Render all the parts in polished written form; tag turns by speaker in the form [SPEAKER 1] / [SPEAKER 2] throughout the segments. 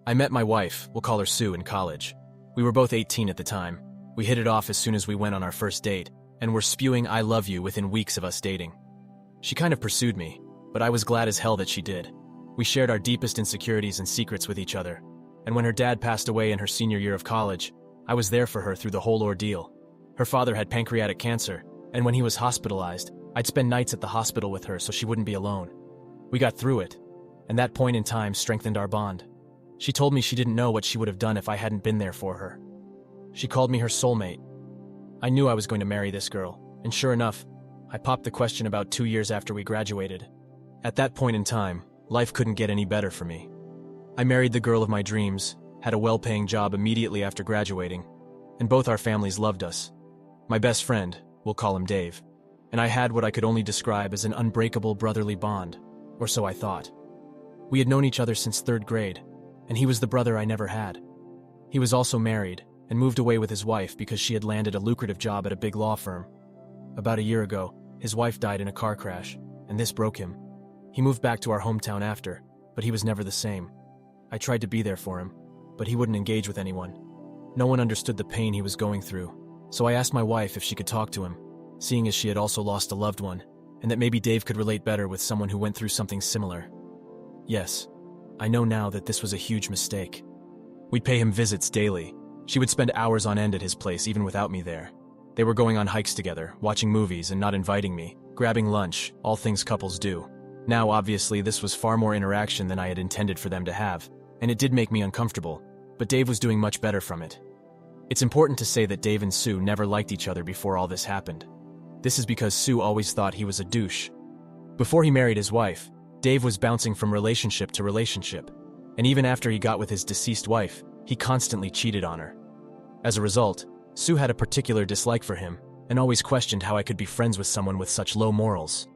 [SPEAKER 1] I met my wife, we'll call her Sue, in college. We were both 18 at the time. We hit it off as soon as we went on our first date, and were spewing "I love you" within weeks of us dating. She kind of pursued me, but I was glad as hell that she did. We shared our deepest insecurities and secrets with each other, and when her dad passed away in her senior year of college, I was there for her through the whole ordeal. Her father had pancreatic cancer, and when he was hospitalized, I'd spend nights at the hospital with her so she wouldn't be alone. We got through it, and that point in time strengthened our bond. She told me she didn't know what she would have done if I hadn't been there for her. She called me her soulmate. I knew I was going to marry this girl, and sure enough, I popped the question about 2 years after we graduated. At that point in time, life couldn't get any better for me. I married the girl of my dreams, had a well-paying job immediately after graduating, and both our families loved us. My best friend, we'll call him Dave, and I had what I could only describe as an unbreakable brotherly bond, or so I thought. We had known each other since 3rd grade, and he was the brother I never had. He was also married, and moved away with his wife because she had landed a lucrative job at a big law firm. About a year ago, his wife died in a car crash, and this broke him. He moved back to our hometown after, but he was never the same. I tried to be there for him, but he wouldn't engage with anyone. No one understood the pain he was going through, so I asked my wife if she could talk to him, seeing as she had also lost a loved one, and that maybe Dave could relate better with someone who went through something similar. Yes, I know now that this was a huge mistake. We'd pay him visits daily. She would spend hours on end at his place even without me there. They were going on hikes together, watching movies and not inviting me, grabbing lunch, all things couples do. Now, obviously, this was far more interaction than I had intended for them to have, and it did make me uncomfortable, but Dave was doing much better from it. It's important to say that Dave and Sue never liked each other before all this happened. This is because Sue always thought he was a douche. Before he married his wife, Dave was bouncing from relationship to relationship, and even after he got with his deceased wife, he constantly cheated on her. As a result, Sue had a particular dislike for him, and always questioned how I could be friends with someone with such low morals.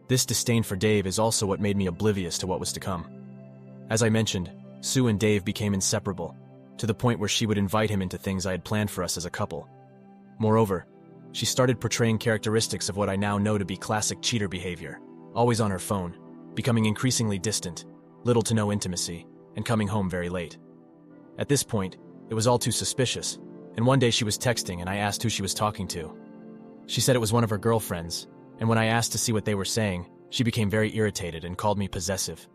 [SPEAKER 1] This disdain for Dave is also what made me oblivious to what was to come. As I mentioned, Sue and Dave became inseparable, to the point where she would invite him into things I had planned for us as a couple. Moreover, she started portraying characteristics of what I now know to be classic cheater behavior, always on her phone, becoming increasingly distant, little to no intimacy, and coming home very late. At this point, it was all too suspicious, and one day she was texting and I asked who she was talking to. She said it was one of her girlfriends, and when I asked to see what they were saying, she became very irritated and called me possessive.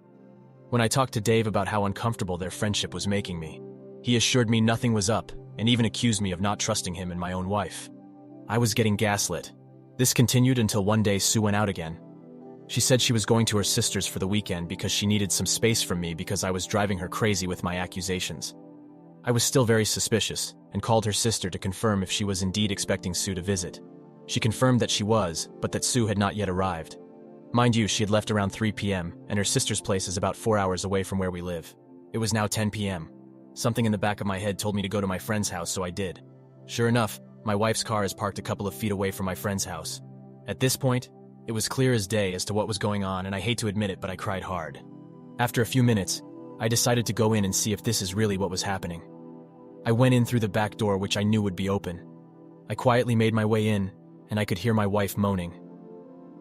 [SPEAKER 1] When I talked to Dave about how uncomfortable their friendship was making me, he assured me nothing was up and even accused me of not trusting him and my own wife. I was getting gaslit. This continued until one day Sue went out again. She said she was going to her sister's for the weekend because she needed some space from me because I was driving her crazy with my accusations. I was still very suspicious and called her sister to confirm if she was indeed expecting Sue to visit. She confirmed that she was, but that Sue had not yet arrived. Mind you, she had left around 3 p.m., and her sister's place is about 4 hours away from where we live. It was now 10 p.m. Something in the back of my head told me to go to my friend's house, so I did. Sure enough, my wife's car is parked a couple of feet away from my friend's house. At this point, it was clear as day as to what was going on, and I hate to admit it, but I cried hard. After a few minutes, I decided to go in and see if this is really what was happening. I went in through the back door, which I knew would be open. I quietly made my way in, and I could hear my wife moaning.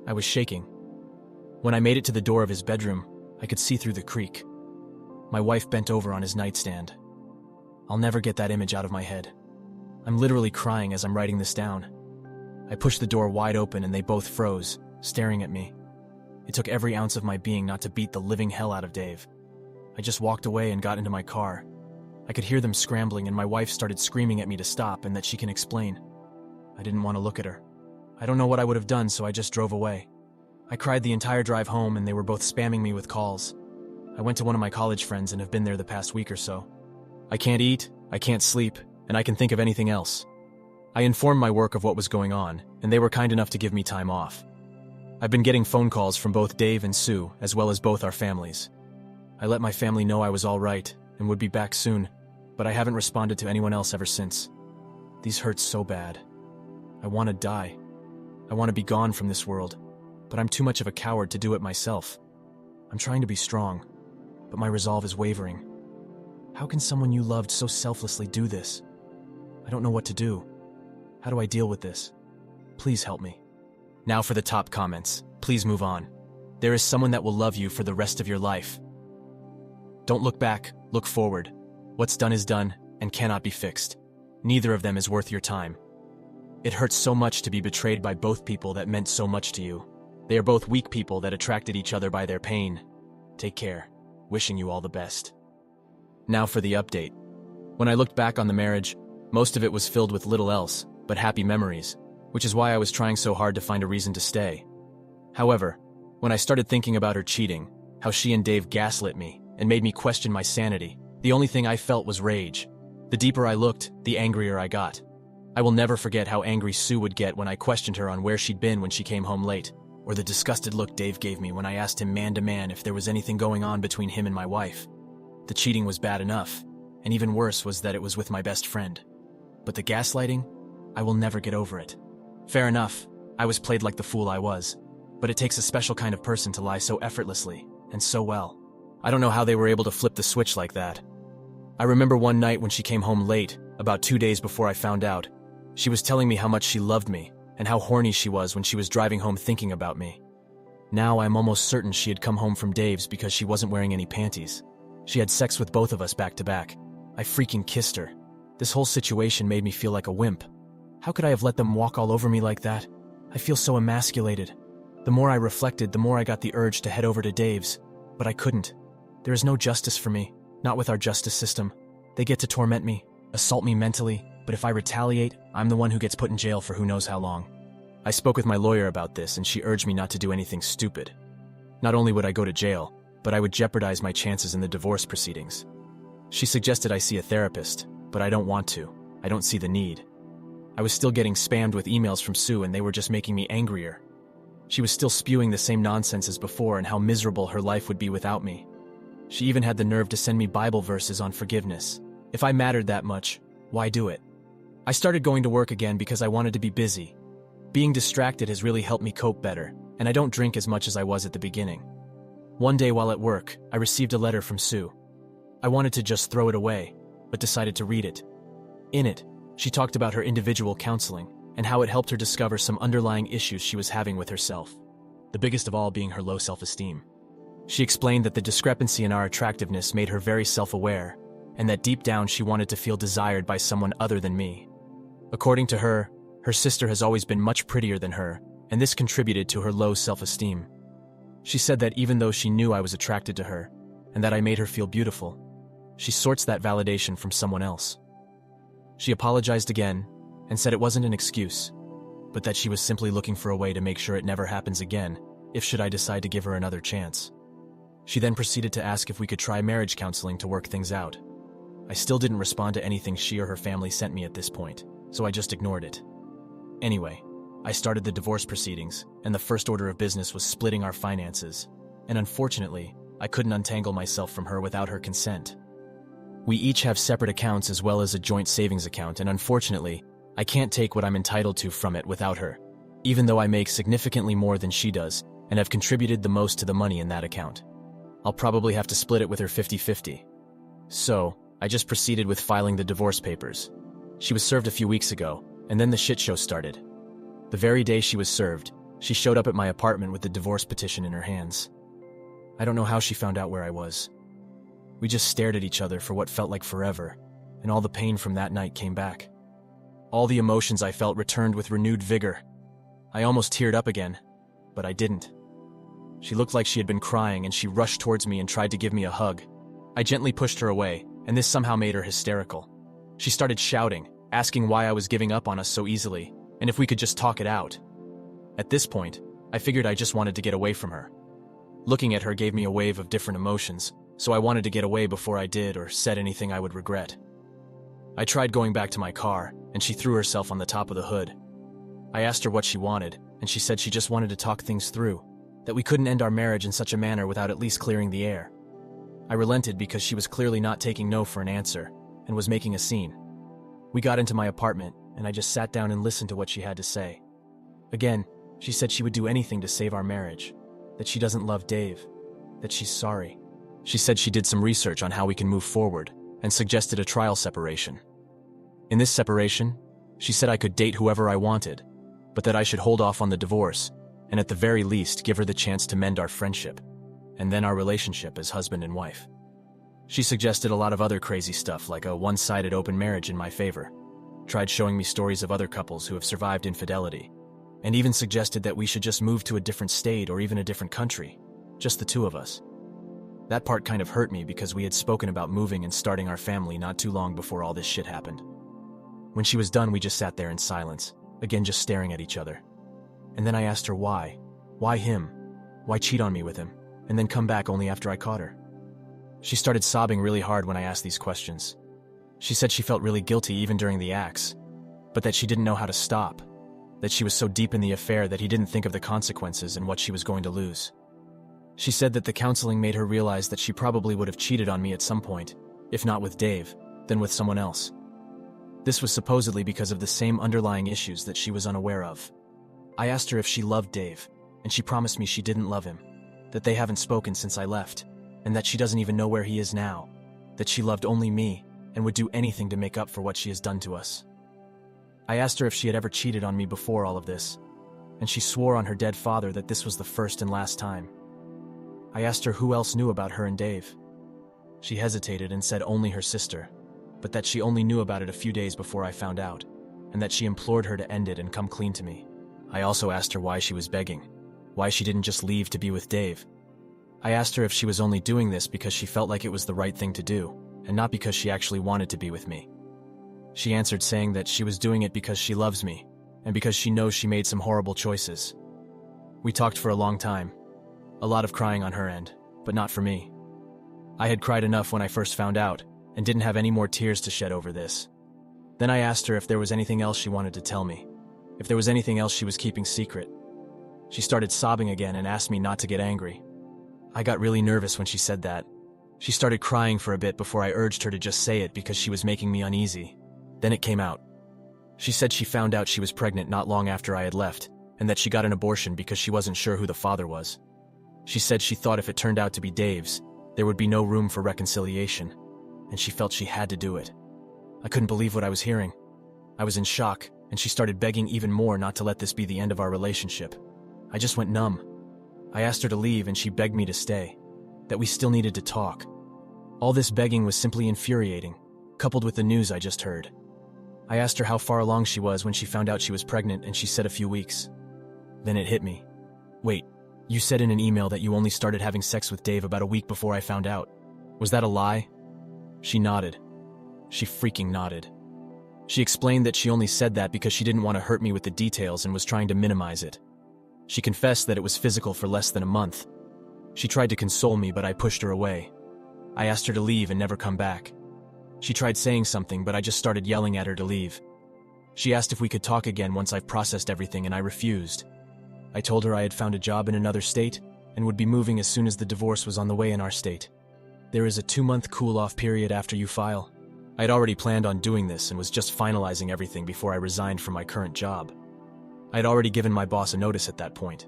[SPEAKER 1] I was shaking. When I made it to the door of his bedroom, I could see through the creak. My wife bent over on his nightstand. I'll never get that image out of my head. I'm literally crying as I'm writing this down. I pushed the door wide open and they both froze, staring at me. It took every ounce of my being not to beat the living hell out of Dave. I just walked away and got into my car. I could hear them scrambling and my wife started screaming at me to stop and that she can explain. I didn't want to look at her. I don't know what I would have done, so I just drove away. I cried the entire drive home and they were both spamming me with calls. I went to one of my college friends and have been there the past week or so. I can't eat, I can't sleep, and I can think of anything else. I informed my work of what was going on, and they were kind enough to give me time off. I've been getting phone calls from both Dave and Sue, as well as both our families. I let my family know I was all right and would be back soon, but I haven't responded to anyone else ever since. These hurt so bad. I want to die. I want to be gone from this world, but I'm too much of a coward to do it myself. I'm trying to be strong, but my resolve is wavering. How can someone you loved so selflessly do this? I don't know what to do. How do I deal with this? Please help me. Now for the top comments. Please move on. There is someone that will love you for the rest of your life. Don't look back, look forward. What's done is done and cannot be fixed. Neither of them is worth your time. It hurts so much to be betrayed by both people that meant so much to you. They are both weak people that attracted each other by their pain. Take care. Wishing you all the best. Now for the update. When I looked back on the marriage, most of it was filled with little else but happy memories, which is why I was trying so hard to find a reason to stay. However, when I started thinking about her cheating, how she and Dave gaslit me and made me question my sanity, the only thing I felt was rage. The deeper I looked, the angrier I got. I will never forget how angry Sue would get when I questioned her on where she'd been when she came home late, or the disgusted look Dave gave me when I asked him man to man if there was anything going on between him and my wife. The cheating was bad enough, and even worse was that it was with my best friend. But the gaslighting? I will never get over it. Fair enough, I was played like the fool I was, but it takes a special kind of person to lie so effortlessly, and so well. I don't know how they were able to flip the switch like that. I remember one night when she came home late, about 2 days before I found out. She was telling me how much she loved me, and how horny she was when she was driving home thinking about me. Now I'm almost certain she had come home from Dave's because she wasn't wearing any panties. She had sex with both of us back to back. I freaking kissed her. This whole situation made me feel like a wimp. How could I have let them walk all over me like that? I feel so emasculated. The more I reflected, the more I got the urge to head over to Dave's, but I couldn't. There is no justice for me, not with our justice system. They get to torment me, assault me mentally, but if I retaliate, I'm the one who gets put in jail for who knows how long. I spoke with my lawyer about this and she urged me not to do anything stupid. Not only would I go to jail, but I would jeopardize my chances in the divorce proceedings. She suggested I see a therapist, but I don't want to. I don't see the need. I was still getting spammed with emails from Sue and they were just making me angrier. She was still spewing the same nonsense as before and how miserable her life would be without me. She even had the nerve to send me Bible verses on forgiveness. If I mattered that much, why do it? I started going to work again because I wanted to be busy. Being distracted has really helped me cope better, and I don't drink as much as I was at the beginning. One day while at work, I received a letter from Sue. I wanted to just throw it away, but decided to read it. In it, she talked about her individual counseling and how it helped her discover some underlying issues she was having with herself, the biggest of all being her low self-esteem. She explained that the discrepancy in our attractiveness made her very self-aware, and that deep down she wanted to feel desired by someone other than me. According to her, her sister has always been much prettier than her, and this contributed to her low self-esteem. She said that even though she knew I was attracted to her, and that I made her feel beautiful, she sorts that validation from someone else. She apologized again, and said it wasn't an excuse, but that she was simply looking for a way to make sure it never happens again, if should I decide to give her another chance. She then proceeded to ask if we could try marriage counseling to work things out. I still didn't respond to anything she or her family sent me at this point, so I just ignored it. Anyway, I started the divorce proceedings, and the first order of business was splitting our finances, and unfortunately, I couldn't untangle myself from her without her consent. We each have separate accounts as well as a joint savings account, and unfortunately, I can't take what I'm entitled to from it without her, even though I make significantly more than she does and have contributed the most to the money in that account. I'll probably have to split it with her 50-50. So, I just proceeded with filing the divorce papers. She was served a few weeks ago, and then the shit show started. The very day she was served, she showed up at my apartment with the divorce petition in her hands. I don't know how she found out where I was. We just stared at each other for what felt like forever, and all the pain from that night came back. All the emotions I felt returned with renewed vigor. I almost teared up again, but I didn't. She looked like she had been crying and she rushed towards me and tried to give me a hug. I gently pushed her away, and this somehow made her hysterical. She started shouting, asking why I was giving up on us so easily, and if we could just talk it out. At this point, I figured I just wanted to get away from her. Looking at her gave me a wave of different emotions, so I wanted to get away before I did or said anything I would regret. I tried going back to my car, and she threw herself on the top of the hood. I asked her what she wanted, and she said she just wanted to talk things through, that we couldn't end our marriage in such a manner without at least clearing the air. I relented because she was clearly not taking no for an answer, and was making a scene. We got into my apartment, and I just sat down and listened to what she had to say. Again, she said she would do anything to save our marriage, that she doesn't love Dave, that she's sorry. She said she did some research on how we can move forward, and suggested a trial separation. In this separation, she said I could date whoever I wanted, but that I should hold off on the divorce, and at the very least give her the chance to mend our friendship, and then our relationship as husband and wife. She suggested a lot of other crazy stuff like a one-sided open marriage in my favor, tried showing me stories of other couples who have survived infidelity, and even suggested that we should just move to a different state or even a different country, just the two of us. That part kind of hurt me because we had spoken about moving and starting our family not too long before all this shit happened. When she was done, we just sat there in silence, again just staring at each other. And then I asked her why. Why him? Why cheat on me with him, and then come back only after I caught her? She started sobbing really hard when I asked these questions. She said she felt really guilty even during the acts, but that she didn't know how to stop, that she was so deep in the affair that he didn't think of the consequences and what she was going to lose. She said that the counseling made her realize that she probably would have cheated on me at some point, if not with Dave, then with someone else. This was supposedly because of the same underlying issues that she was unaware of. I asked her if she loved Dave, and she promised me she didn't love him, that they haven't spoken since I left, and that she doesn't even know where he is now, that she loved only me and would do anything to make up for what she has done to us. I asked her if she had ever cheated on me before all of this, and she swore on her dead father that this was the first and last time. I asked her who else knew about her and Dave. She hesitated and said only her sister, but that she only knew about it a few days before I found out, and that she implored her to end it and come clean to me. I also asked her why she was begging, why she didn't just leave to be with Dave. I asked her if she was only doing this because she felt like it was the right thing to do, and not because she actually wanted to be with me. She answered saying that she was doing it because she loves me, and because she knows she made some horrible choices. We talked for a long time. A lot of crying on her end, but not for me. I had cried enough when I first found out, and didn't have any more tears to shed over this. Then I asked her if there was anything else she wanted to tell me, if there was anything else she was keeping secret. She started sobbing again and asked me not to get angry. I got really nervous when she said that. She started crying for a bit before I urged her to just say it because she was making me uneasy. Then it came out. She said she found out she was pregnant not long after I had left, and that she got an abortion because she wasn't sure who the father was. She said she thought if it turned out to be Dave's, there would be no room for reconciliation, and she felt she had to do it. I couldn't believe what I was hearing. I was in shock, and she started begging even more not to let this be the end of our relationship. I just went numb. I asked her to leave and she begged me to stay, that we still needed to talk. All this begging was simply infuriating, coupled with the news I just heard. I asked her how far along she was when she found out she was pregnant and she said a few weeks. Then it hit me. Wait, you said in an email that you only started having sex with Dave about a week before I found out. Was that a lie? She nodded. She freaking nodded. She explained that she only said that because she didn't want to hurt me with the details and was trying to minimize it. She confessed that it was physical for less than a month. She tried to console me, but I pushed her away. I asked her to leave and never come back. She tried saying something, but I just started yelling at her to leave. She asked if we could talk again once I've processed everything, and I refused. I told her I had found a job in another state and would be moving as soon as the divorce was on the way in our state. There is a 2-month cool-off period after you file. I had already planned on doing this and was just finalizing everything before I resigned from my current job. I had already given my boss a notice at that point.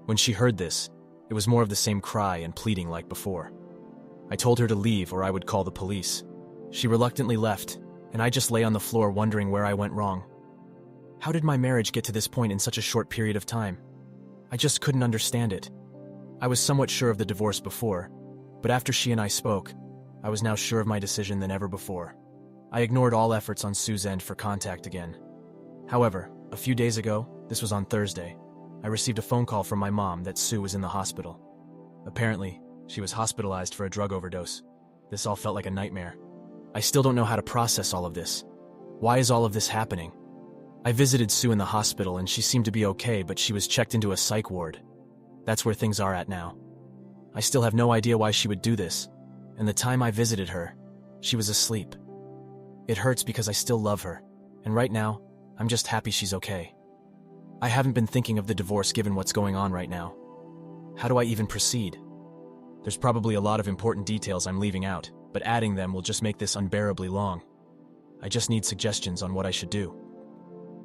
[SPEAKER 1] When she heard this, it was more of the same cry and pleading like before. I told her to leave or I would call the police. She reluctantly left, and I just lay on the floor wondering where I went wrong. How did my marriage get to this point in such a short period of time? I just couldn't understand it. I was somewhat sure of the divorce before, but after she and I spoke, I was now sure of my decision than ever before. I ignored all efforts on Sue's end for contact again. However, a few days ago, this was on Thursday, I received a phone call from my mom that Sue was in the hospital. Apparently, she was hospitalized for a drug overdose. This all felt like a nightmare. I still don't know how to process all of this. Why is all of this happening? I visited Sue in the hospital and she seemed to be okay, but she was checked into a psych ward. That's where things are at now. I still have no idea why she would do this, and the time I visited her, she was asleep. It hurts because I still love her, and right now, I'm just happy she's okay. I haven't been thinking of the divorce given what's going on right now. How do I even proceed? There's probably a lot of important details I'm leaving out, but adding them will just make this unbearably long. I just need suggestions on what I should do.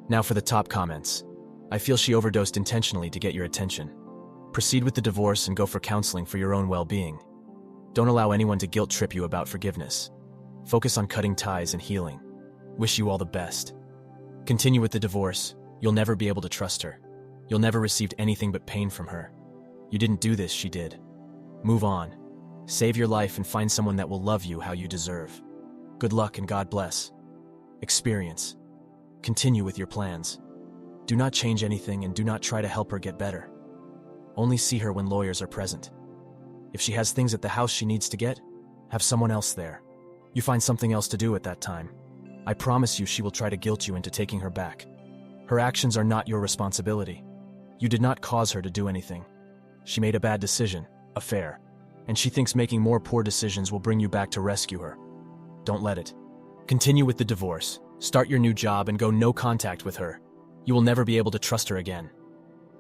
[SPEAKER 1] Now for the top comments. I feel she overdosed intentionally to get your attention. Proceed with the divorce and go for counseling for your own well-being. Don't allow anyone to guilt trip you about forgiveness. Focus on cutting ties and healing. Wish you all the best. Continue with the divorce. You'll never be able to trust her. You'll never receive anything but pain from her. You didn't do this, she did. Move on. Save your life and find someone that will love you how you deserve. Good luck and God bless. Experience. Continue with your plans. Do not change anything and do not try to help her get better. Only see her when lawyers are present. If she has things at the house she needs to get, have someone else there. You find something else to do at that time. I promise you she will try to guilt you into taking her back. Her actions are not your responsibility. You did not cause her to do anything. She made a bad decision, affair, and she thinks making more poor decisions will bring you back to rescue her. Don't let it. Continue with the divorce, start your new job, and go no contact with her. You will never be able to trust her again.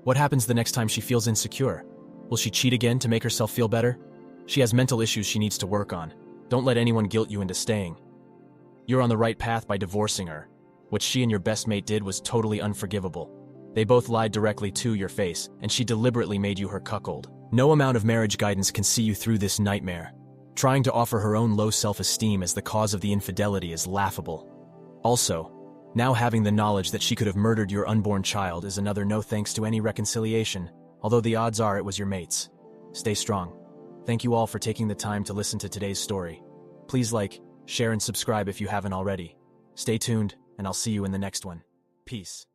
[SPEAKER 1] What happens the next time she feels insecure? Will she cheat again to make herself feel better? She has mental issues she needs to work on. Don't let anyone guilt you into staying. You're on the right path by divorcing her. What she and your best mate did was totally unforgivable. They both lied directly to your face, and she deliberately made you her cuckold. No amount of marriage guidance can see you through this nightmare. Trying to offer her own low self-esteem as the cause of the infidelity is laughable. Also, now having the knowledge that she could have murdered your unborn child is another no thanks to any reconciliation, although the odds are it was your mate's. Stay strong. Thank you all for taking the time to listen to today's story. Please like, share, and subscribe if you haven't already. Stay tuned, and I'll see you in the next one. Peace.